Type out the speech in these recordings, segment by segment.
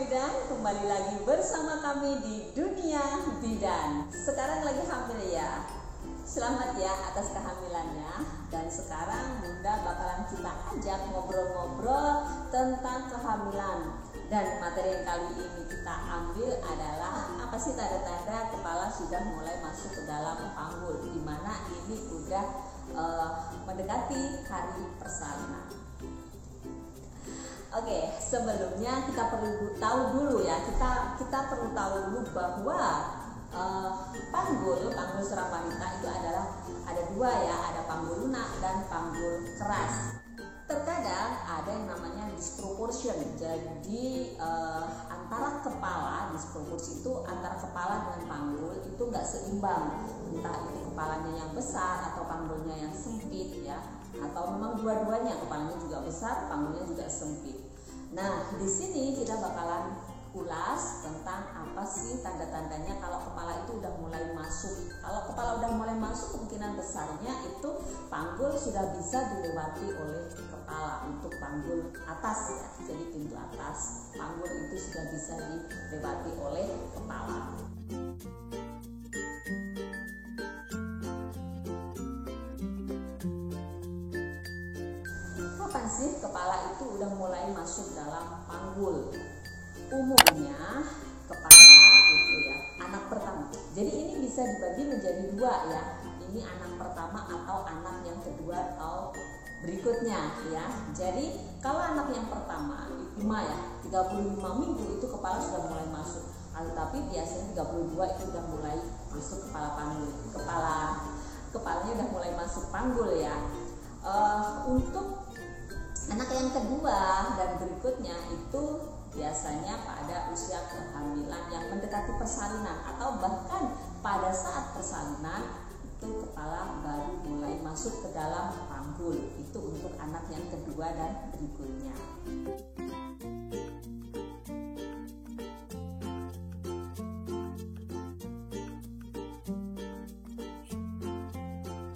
Bidan, kembali lagi bersama kami di Dunia Bidan. Sekarang lagi hamil ya. Selamat ya atas kehamilannya. Dan sekarang Bunda bakalan kita ajak ngobrol-ngobrol tentang kehamilan. Dan materi yang kali ini kita ambil adalah apa sih tanda-tanda kepala sudah mulai masuk ke dalam panggul, dimana ini udah mendekati hari persalinan. Oke, sebelumnya kita perlu tahu dulu ya, kita perlu tahu dulu bahwa panggul seorang wanita itu ada dua ya, ada panggul lunak dan panggul keras. Terkadang ada yang namanya disproportion, jadi antara kepala, disproporsi itu antara kepala dengan panggul itu nggak seimbang, entah itu kepalanya yang besar atau panggulnya yang sempit ya, atau memang dua-duanya, kepalanya juga besar, panggulnya juga sempit. Nah, di sini kita bakalan ulas tentang apa sih tanda-tandanya kalau kepala itu udah mulai masuk. Kalau kepala udah mulai masuk, kemungkinan besarnya itu panggul sudah bisa dilewati oleh kepala untuk panggul atas ya. Jadi pintu atas panggul itu sudah bisa dilewati oleh kepala. Kapan sih kepala itu udah mulai masuk dalam panggul? Umumnya kepala itu ya anak pertama. Jadi ini bisa dibagi menjadi dua ya. Ini anak pertama atau anak yang kedua atau berikutnya ya. Jadi kalau anak yang pertama 5 ya, 35 minggu itu kepala sudah mulai masuk. Tapi biasanya 32 itu udah mulai masuk kepala panggul. Kepalanya udah mulai masuk panggul ya. Untuk anak yang kedua dan berikutnya itu biasanya pada usia kehamilan yang mendekati persalinan atau bahkan pada saat persalinan itu kepala baru mulai masuk ke dalam panggul. Itu untuk anak yang kedua dan berikutnya.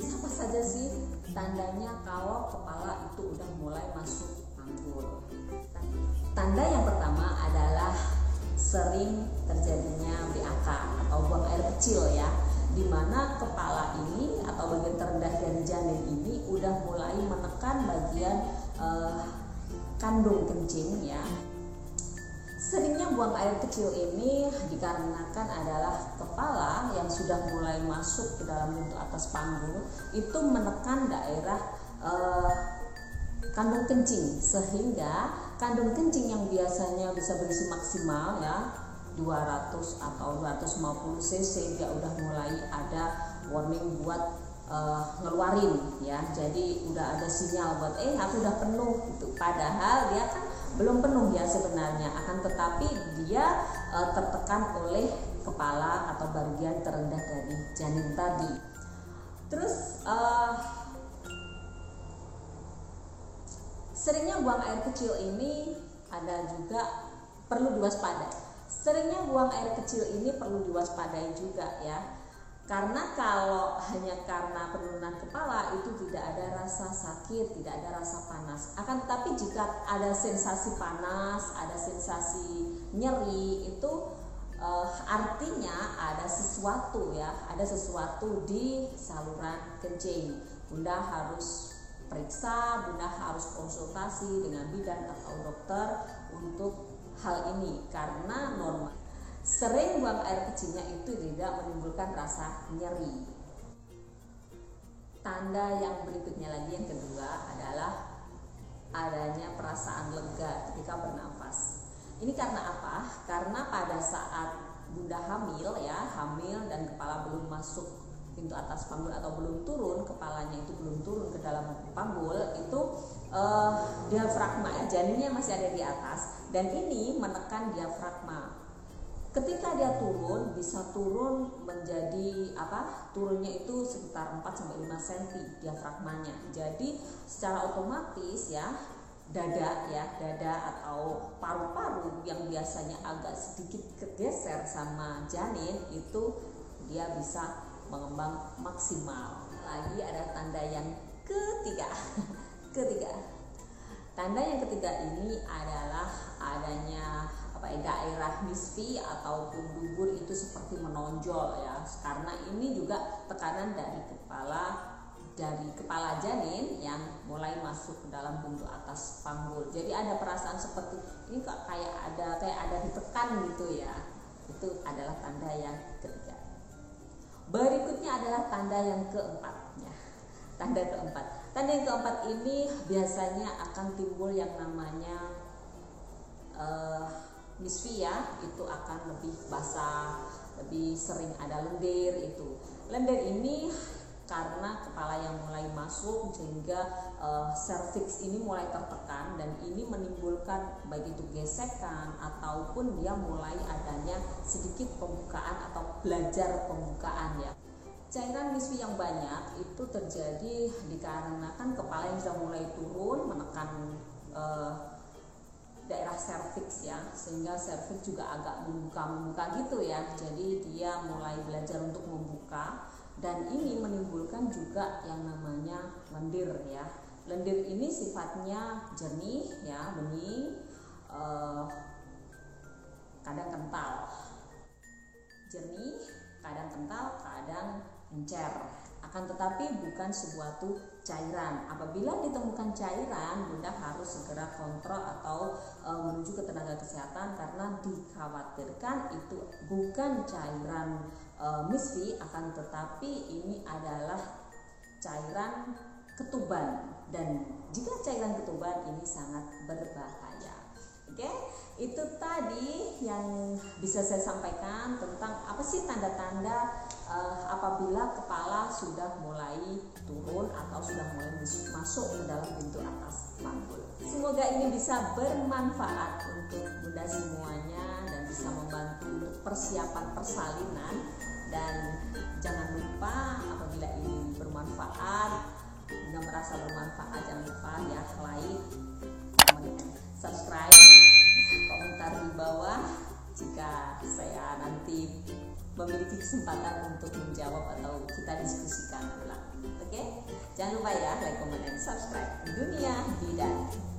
Apa saja sih tandanya kalau kepala itu udah mulai masuk panggul? Tanda yang pertama adalah sering terjadinya BAK atau buang air kecil ya, dimana kepala ini atau bagian terendah dari janin ini udah mulai menekan bagian kandung kencing ya. Seringnya buang air kecil ini dikarenakan adalah kepala yang sudah mulai masuk ke dalam pintu atas panggul itu menekan daerah kandung kencing, sehingga kandung kencing yang biasanya bisa berisi maksimal ya 200 atau 250 cc dia udah mulai ada warning buat ngeluarin ya. Jadi udah ada sinyal buat aku udah penuh gitu. Padahal dia kan belum penuh ya sebenarnya, akan tetapi dia tertekan oleh kepala atau bagian terendah dari janin tadi. Terus seringnya buang air kecil ini ada juga perlu diwaspadai. Seringnya buang air kecil ini perlu diwaspadai juga ya. Karena kalau hanya karena penurunan kepala itu tidak ada rasa sakit, tidak ada rasa panas. Akan tetapi jika ada sensasi panas, ada sensasi nyeri, itu artinya ada sesuatu ya, ada sesuatu di saluran kencing. Bunda harus periksa, Bunda harus konsultasi dengan bidan atau dokter untuk hal ini, karena normal sering buang air kecilnya itu tidak menimbulkan rasa nyeri. Tanda yang berikutnya lagi, yang kedua adalah adanya perasaan lega ketika bernafas. Ini karena apa? Karena pada saat Bunda hamil dan kepala belum masuk pintu atas panggul atau belum turun, kepalanya itu belum turun ke dalam panggul, itu diafragma ya, janinnya masih ada di atas dan ini menekan diafragma. Ketika dia turun, bisa turun menjadi turunnya itu sekitar 4-5 cm diafragmanya. Jadi secara otomatis ya dada atau paru-paru yang biasanya agak sedikit kegeser sama janin itu dia bisa mengembang maksimal. Lagi ada tanda yang ketiga. Tanda yang ketiga ini adalah adanya sampai daerah nisfi ataupun dubur itu seperti menonjol ya, karena ini juga tekanan dari kepala janin yang mulai masuk ke dalam bentuk atas panggul. Jadi ada perasaan seperti ini kok kayak ada ditekan gitu ya. Itu adalah tanda yang ketiga. Berikutnya adalah tanda yang keempat ya. Tanda yang keempat ini biasanya akan timbul yang namanya nisfi ya, itu akan lebih basah, lebih sering ada lendir itu. Lendir ini karena kepala yang mulai masuk sehingga serviks ini mulai tertekan, dan ini menimbulkan baik itu gesekan ataupun dia mulai adanya sedikit pembukaan atau belajar pembukaan ya. Cairan nisfi yang banyak itu terjadi dikarenakan kepala yang sudah mulai turun menekan daerah serviks ya, sehingga serviks juga agak membuka gitu ya. Jadi dia mulai belajar untuk membuka, dan ini menimbulkan juga yang namanya lendir ya. Lendir ini sifatnya jernih ya, bening, kadang kental. Jernih, kadang kental, kadang encer. Akan tetapi bukan suatu cairan. Apabila ditemukan cairan, Bunda harus segera kontrol atau menuju ke tenaga kesehatan, karena dikhawatirkan itu bukan cairan nisfi, akan tetapi ini adalah cairan ketuban, dan jika cairan ketuban ini sangat berbahaya. Oke, itu tadi yang bisa saya sampaikan tentang apa sih tanda-tanda apabila kepala sudah mulai turun atau sudah mulai masuk ke dalam pintu atas panggul. Semoga ini bisa bermanfaat untuk Bunda semuanya dan bisa membantu untuk persiapan persalinan. Dan jangan lupa apabila ini bermanfaat, Bunda merasa bermanfaat, jangan lupa ya like, subscribe, komentar di bawah jika saya nanti memiliki kesempatan untuk menjawab atau kita diskusikan ulang. Oke? Jangan lupa ya like, comment, dan subscribe. Dunia Bidan.